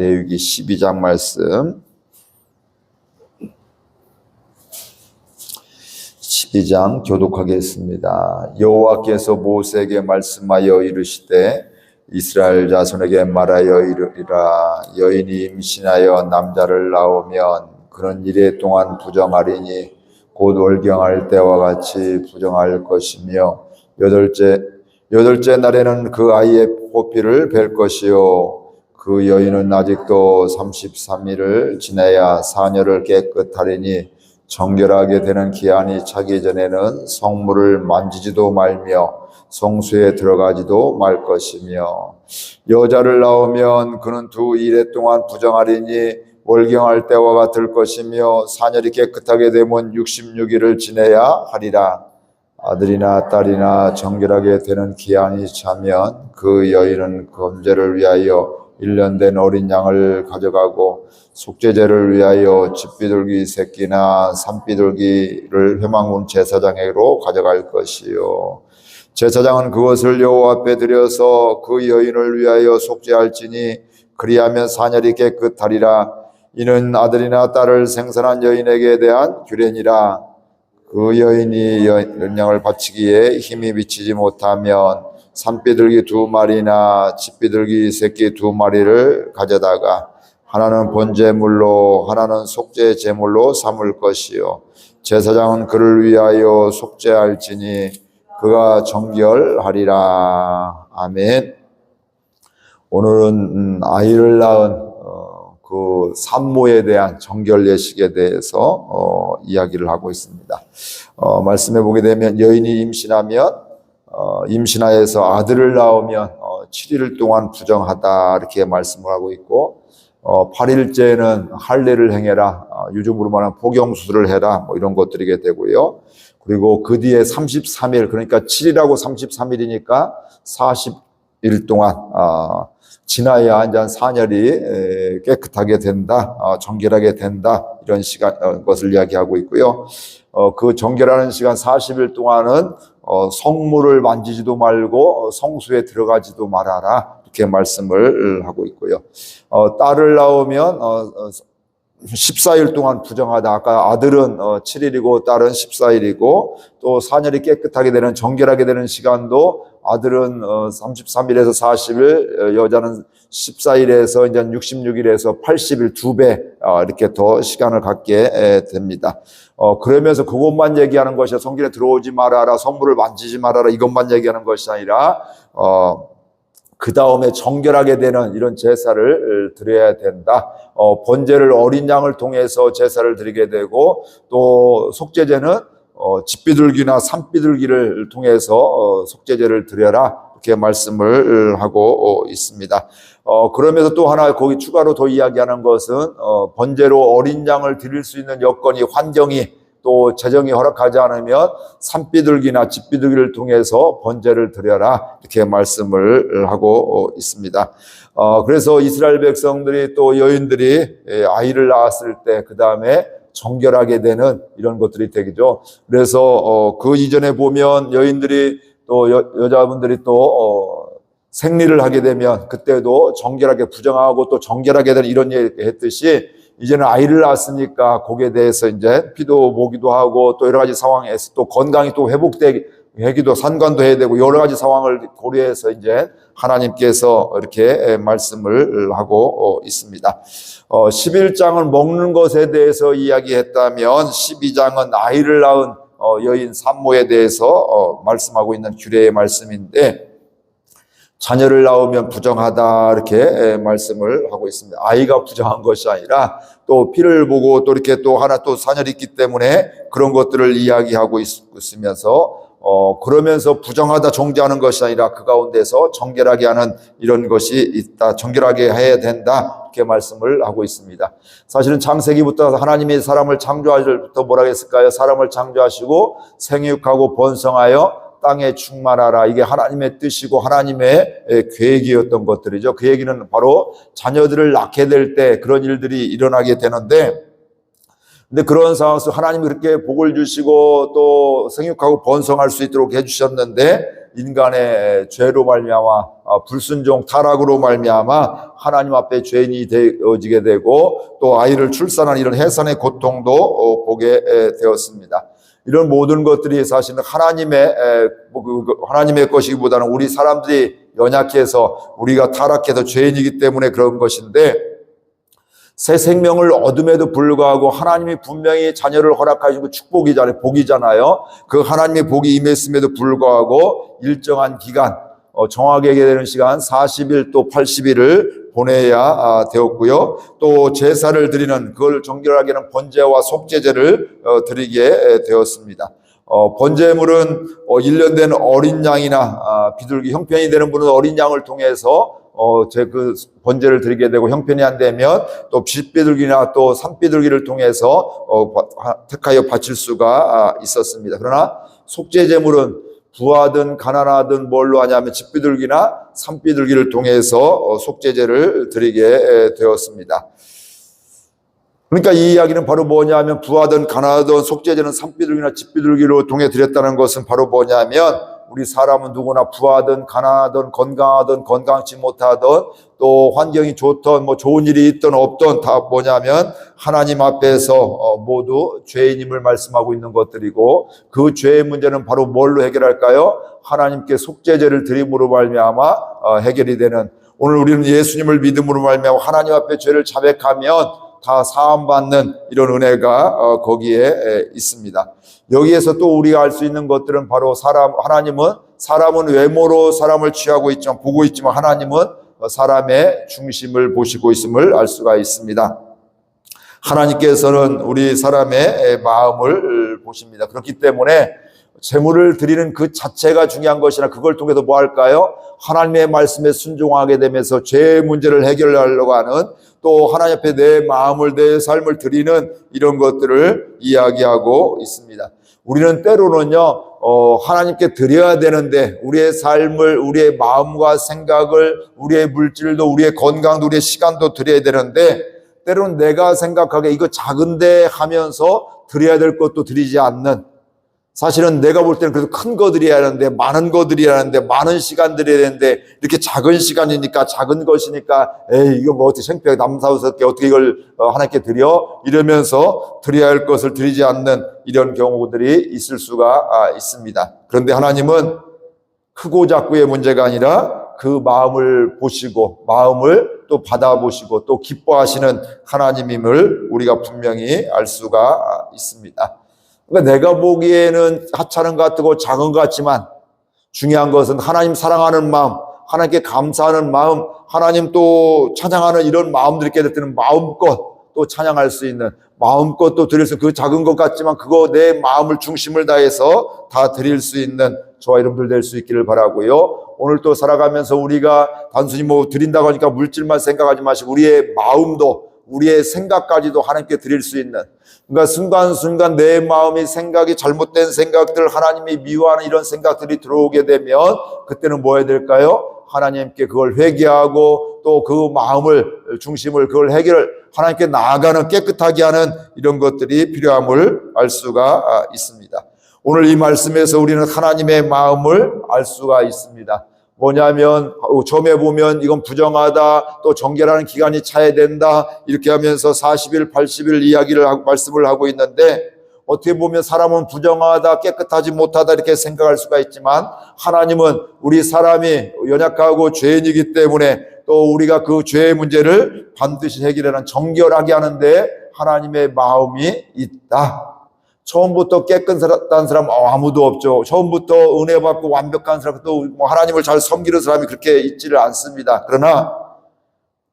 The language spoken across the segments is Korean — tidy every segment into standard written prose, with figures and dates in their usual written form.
레위기 12장 말씀 12장 교독하겠습니다. 여호와께서 모세에게 말씀하여 이르시되 이스라엘 자손에게 말하여 이르리라. 여인이 임신하여 남자를 낳으면 그런 이래 동안 부정하리니 곧 월경할 때와 같이 부정할 것이며 여덟째 날에는 그 아이의 포피를 벨 것이요 그 여인은 아직도 33일을 지내야 사녀를 깨끗하리니 정결하게 되는 기한이 차기 전에는 성물을 만지지도 말며 성수에 들어가지도 말 것이며 여자를 낳으면 그는 두 이래 동안 부정하리니 월경할 때와 같을 것이며 사녀리 깨끗하게 되면 66일을 지내야 하리라. 아들이나 딸이나 정결하게 되는 기한이 차면 그 여인은 범죄를 위하여 1년 된 어린 양을 가져가고 속죄제를 위하여 집비둘기 새끼나 산비둘기를 회막문 제사장에게로 가져갈 것이요 제사장은 그것을 여호와 앞에 드려서 그 여인을 위하여 속죄할지니 그리하면 사녀리 깨끗하리라. 이는 아들이나 딸을 생산한 여인에게 대한 규례니라. 그 여인이 연양을 바치기에 힘이 미치지 못하면 산비둘기 2마리나 집비둘기 새끼 2마리를 가져다가 하나는 번제물로 하나는 속죄 제물로 삼을 것이요 제사장은 그를 위하여 속죄할지니 그가 정결하리라. 아멘. 오늘은 아이를 낳은 그 산모에 대한 정결 예식에 대해서 이야기를 하고 있습니다. 말씀해 보게 되면 여인이 임신하여서 아들을 낳으면 7일 동안 부정하다 이렇게 말씀을 하고 있고 8일째는 할례를 행해라, 요즘으로 말하면 복용수술을 해라, 뭐 이런 것들이게 되고요. 그리고 그 뒤에 33일, 그러니까 7일하고 33일이니까 40일 동안 지나야 이제 사녀리 깨끗하게 된다, 정결하게 된다, 이런 시간 것을 이야기하고 있고요. 그 정결하는 시간 40일 동안은 성물을 만지지도 말고 성수에 들어가지도 말아라, 이렇게 말씀을 하고 있고요. 딸을 낳으면 14일 동안 부정하다. 아까 아들은 7일이고 딸은 14일이고 또 사녀리 깨끗하게 되는 정결하게 되는 시간도 아들은 33일에서 40일, 여자는 14일에서 이제 66일에서 80일 2배 이렇게 더 시간을 갖게 됩니다. 그러면서 그것만 얘기하는 것이 성전에 들어오지 말아라, 성물을 만지지 말아라, 이것만 얘기하는 것이 아니라 그 다음에 정결하게 되는 이런 제사를 드려야 된다. 번제를 어린 양을 통해서 제사를 드리게 되고 또 속죄제는 집비둘기나 산비둘기를 통해서 속죄제를 드려라, 이렇게 말씀을 하고 있습니다. 그러면서 또 하나 거기 추가로 더 이야기하는 것은 번제로 어린 양을 드릴 수 있는 여건이, 환경이 또 재정이 허락하지 않으면 산비둘기나 집비둘기를 통해서 번제를 드려라, 이렇게 말씀을 하고 있습니다. 그래서 이스라엘 백성들이 또 여인들이 아이를 낳았을 때 그 다음에 정결하게 되는 이런 것들이 되겠죠. 그래서 그 이전에 보면 여인들이 또 여자분들이 또 생리를 하게 되면 그때도 정결하게 부정하고 또 정결하게 되는 이런 얘기 했듯이 이제는 아이를 낳았으니까 거기에 대해서 이제 피도 보기도 하고 또 여러 가지 상황에서 또 건강이 또 회복되기도 산관도 해야 되고 여러 가지 상황을 고려해서 이제 하나님께서 이렇게 말씀을 하고 있습니다. 11장은 먹는 것에 대해서 이야기했다면 12장은 아이를 낳은 여인 산모에 대해서 말씀하고 있는 규례의 말씀인데 자녀를 낳으면 부정하다, 이렇게 말씀을 하고 있습니다. 아이가 부정한 것이 아니라 또 피를 보고 또 이렇게 또 하나 또 사녀리 있기 때문에 그런 것들을 이야기하고 있으면서 그러면서 부정하다, 정죄하는 것이 아니라 그 가운데서 정결하게 하는 이런 것이 있다, 정결하게 해야 된다, 이렇게 말씀을 하고 있습니다. 사실은 창세기부터 하나님이 사람을 창조하실 때부터 뭐라고 했을까요? 사람을 창조하시고 생육하고 번성하여 땅에 충만하라. 이게 하나님의 뜻이고 하나님의 계획이었던 것들이죠. 그 얘기는 바로 자녀들을 낳게 될 때 그런 일들이 일어나게 되는데 근데 그런 상황 속 하나님이 그렇게 복을 주시고 또 생육하고 번성할 수 있도록 해주셨는데 인간의 죄로 말미암아 불순종 타락으로 말미암아 하나님 앞에 죄인이 되어지게 되고 또 아이를 출산하는 이런 해산의 고통도 보게 되었습니다. 이런 모든 것들이 사실은 하나님의 것이기보다는 우리 사람들이 연약해서 우리가 타락해서 죄인이기 때문에 그런 것인데, 새 생명을 얻음에도 불구하고 하나님이 분명히 자녀를 허락하시고 축복이잖아요. 복이잖아요. 그 하나님의 복이 임했음에도 불구하고 일정한 기간, 정하게 되는 시간 40일 또 80일을 보내야 되었고요. 또 제사를 드리는, 그걸 정결하게 하는 번제와 속죄제를 드리게 되었습니다. 번제물은 1년 된 어린 양이나 비둘기, 형편이 되는 분은 어린 양을 통해서 그 번제를 드리게 되고, 형편이 안 되면 또 칡비둘기나 또 산비둘기를 통해서 택하여 바칠 수가 있었습니다. 그러나 속죄제물은 부하든 가난하든 뭘로 하냐면 칡비둘기나 산비둘기를 통해서 속죄제를 드리게 되었습니다. 그러니까 이 이야기는 바로 뭐냐면, 부하든 가난하든 속죄제는 산비둘기나 칡비둘기로 통해 드렸다는 것은 바로 뭐냐면, 우리 사람은 누구나 부하든 가난하든 건강하든 건강치 못하든 또 환경이 좋든 뭐 좋은 일이 있든 없든 다 뭐냐면 하나님 앞에서 모두 죄인임을 말씀하고 있는 것들이고, 그 죄의 문제는 바로 뭘로 해결할까요? 하나님께 속죄제를 드림으로 말미암아 해결이 되는, 오늘 우리는 예수님을 믿음으로 말미암아 하나님 앞에 죄를 자백하면 다 사함받는 이런 은혜가 거기에 있습니다. 여기에서 또 우리가 알 수 있는 것들은 바로 사람은 외모로 사람을 취하고 있지만, 보고 있지만 하나님은 사람의 중심을 보시고 있음을 알 수가 있습니다. 하나님께서는 우리 사람의 마음을 보십니다. 그렇기 때문에 제물을 드리는 그 자체가 중요한 것이나, 그걸 통해서 뭐 할까요? 하나님의 말씀에 순종하게 되면서 죄의 문제를 해결하려고 하는, 또 하나님 앞에 내 마음을, 내 삶을 드리는 이런 것들을 이야기하고 있습니다. 우리는 때로는요, 하나님께 드려야 되는데 우리의 삶을, 우리의 마음과 생각을, 우리의 물질도, 우리의 건강도, 우리의 시간도 드려야 되는데, 때로는 내가 생각하기에 이거 작은데 하면서 드려야 될 것도 드리지 않는, 사실은 내가 볼 때는 그래도 큰 거 드려야 하는데, 많은 거 드려야 하는데, 많은 시간 드려야 되는데, 이렇게 작은 시간이니까, 작은 것이니까, 에이, 이거 뭐 어떻게 창피하게 남사스럽게 어떻게 이걸 하나님께 드려? 이러면서 드려야 할 것을 드리지 않는 이런 경우들이 있을 수가 있습니다. 그런데 하나님은 크고 작고의 문제가 아니라 그 마음을 보시고, 마음을 또 받아보시고, 또 기뻐하시는 하나님임을 우리가 분명히 알 수가 있습니다. 그러니까 내가 보기에는 하찮은 것 같고 작은 것 같지만, 중요한 것은 하나님 사랑하는 마음, 하나님께 감사하는 마음, 하나님 또 찬양하는 이런 마음들이 있게 될 때는 마음껏 또 찬양할 수 있는, 마음껏 또 드릴 수 있는, 그 작은 것 같지만 그거 내 마음을 중심을 다해서 다 드릴 수 있는 저와 여러분들 될 수 있기를 바라고요. 오늘 또 살아가면서 우리가 단순히 뭐 드린다고 하니까 물질만 생각하지 마시고, 우리의 마음도, 우리의 생각까지도 하나님께 드릴 수 있는, 그러니까 순간순간 내 마음이, 생각이, 잘못된 생각들, 하나님이 미워하는 이런 생각들이 들어오게 되면 그때는 뭐 해야 될까요? 하나님께 그걸 회개하고 또 그 마음을, 중심을, 그걸 하나님께 나아가는, 깨끗하게 하는 이런 것들이 필요함을 알 수가 있습니다. 오늘 이 말씀에서 우리는 하나님의 마음을 알 수가 있습니다. 뭐냐면, 처음에 보면 이건 부정하다, 또 정결하는 기간이 차야 된다, 이렇게 하면서 40일, 80일 말씀을 하고 있는데, 어떻게 보면 사람은 부정하다, 깨끗하지 못하다 이렇게 생각할 수가 있지만, 하나님은 우리 사람이 연약하고 죄인이기 때문에 또 우리가 그 죄의 문제를 반드시 해결하는, 정결하게 하는데 하나님의 마음이 있다. 처음부터 깨끗한 사람 아무도 없죠. 처음부터 은혜 받고 완벽한 사람, 또 하나님을 잘 섬기는 사람이 그렇게 있지를 않습니다. 그러나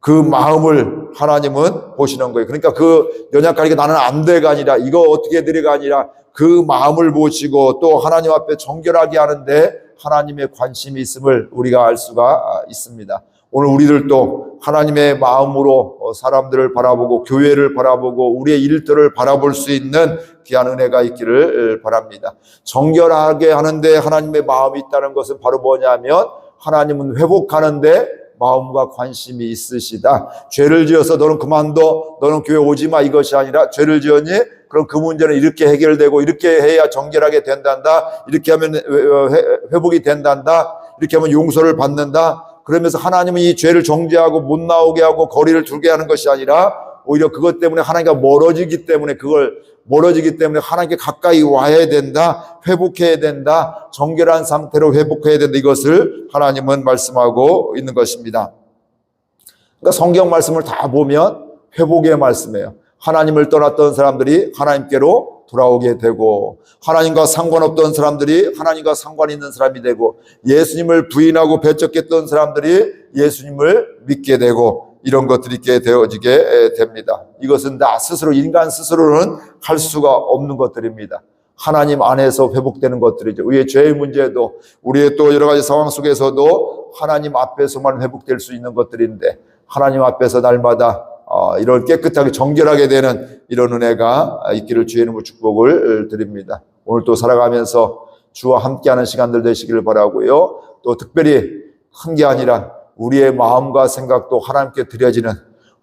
그 마음을 하나님은 보시는 거예요. 그러니까 그 연약하니까 나는 안 돼가 아니라, 이거 어떻게 드리가 아니라, 그 마음을 보시고 또 하나님 앞에 정결하게 하는데 하나님의 관심이 있음을 우리가 알 수가 있습니다. 오늘 우리들도 하나님의 마음으로 사람들을 바라보고, 교회를 바라보고, 우리의 일들을 바라볼 수 있는 귀한 은혜가 있기를 바랍니다. 정결하게 하는데 하나님의 마음이 있다는 것은 바로 뭐냐면, 하나님은 회복하는데 마음과 관심이 있으시다. 죄를 지어서 너는 그만둬, 너는 교회 오지 마, 이것이 아니라 죄를 지었니? 그럼 그 문제는 이렇게 해결되고 이렇게 해야 정결하게 된단다. 이렇게 하면 회복이 된단다. 이렇게 하면 용서를 받는다. 그러면서 하나님은 이 죄를 정죄하고 못 나오게 하고 거리를 두게 하는 것이 아니라 오히려 그것 때문에 하나님과 멀어지기 때문에 하나님께 가까이 와야 된다. 회복해야 된다. 정결한 상태로 회복해야 된다. 이것을 하나님은 말씀하고 있는 것입니다. 그러니까 성경 말씀을 다 보면 회복의 말씀이에요. 하나님을 떠났던 사람들이 하나님께로 돌아오게 되고, 하나님과 상관없던 사람들이 하나님과 상관 있는 사람이 되고, 예수님을 부인하고 배척했던 사람들이 예수님을 믿게 되고, 이런 것들이 있게 되어지게 됩니다. 이것은 나 스스로, 인간 스스로는 할 수가 없는 것들입니다. 하나님 안에서 회복되는 것들이죠. 우리의 죄의 문제도, 우리의 또 여러 가지 상황 속에서도 하나님 앞에서만 회복될 수 있는 것들인데, 하나님 앞에서 날마다 이런 깨끗하게 정결하게 되는 이런 은혜가 있기를 주의 이름으로 축복을 드립니다. 오늘 또 살아가면서 주와 함께하는 시간들 되시기를 바라고요. 또 특별히 한 게 아니라 우리의 마음과 생각도 하나님께 드려지는,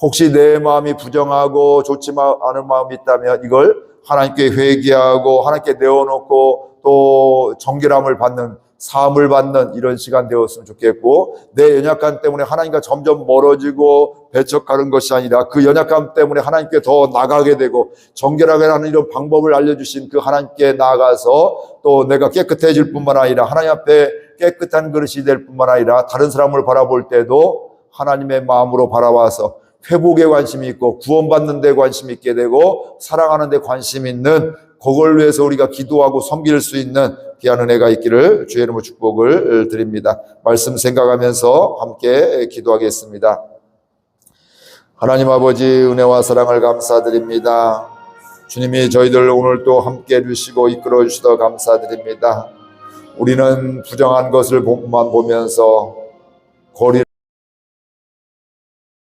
혹시 내 마음이 부정하고 좋지 않은 마음이 있다면 이걸 하나님께 회개하고 하나님께 내어놓고 또 정결함을 받는, 사함을 받는 이런 시간 되었으면 좋겠고, 내 연약함 때문에 하나님과 점점 멀어지고 배척하는 것이 아니라 그 연약함 때문에 하나님께 더 나가게 되고 정결하게 하는 이런 방법을 알려주신 그 하나님께 나아가서 또 내가 깨끗해질 뿐만 아니라 하나님 앞에 깨끗한 그릇이 될 뿐만 아니라 다른 사람을 바라볼 때도 하나님의 마음으로 바라봐서 회복에 관심이 있고 구원받는 데 관심이 있게 되고 사랑하는 데 관심이 있는, 그걸 위해서 우리가 기도하고 섬길 수 있는 귀한 은혜가 있기를 주의 이름으로 축복을 드립니다. 말씀 생각하면서 함께 기도하겠습니다. 하나님 아버지, 은혜와 사랑을 감사드립니다. 주님이 저희들 오늘 또 함께 해주시고 이끌어 주시더 감사드립니다. 우리는 부정한 것을 만 보면서 거리를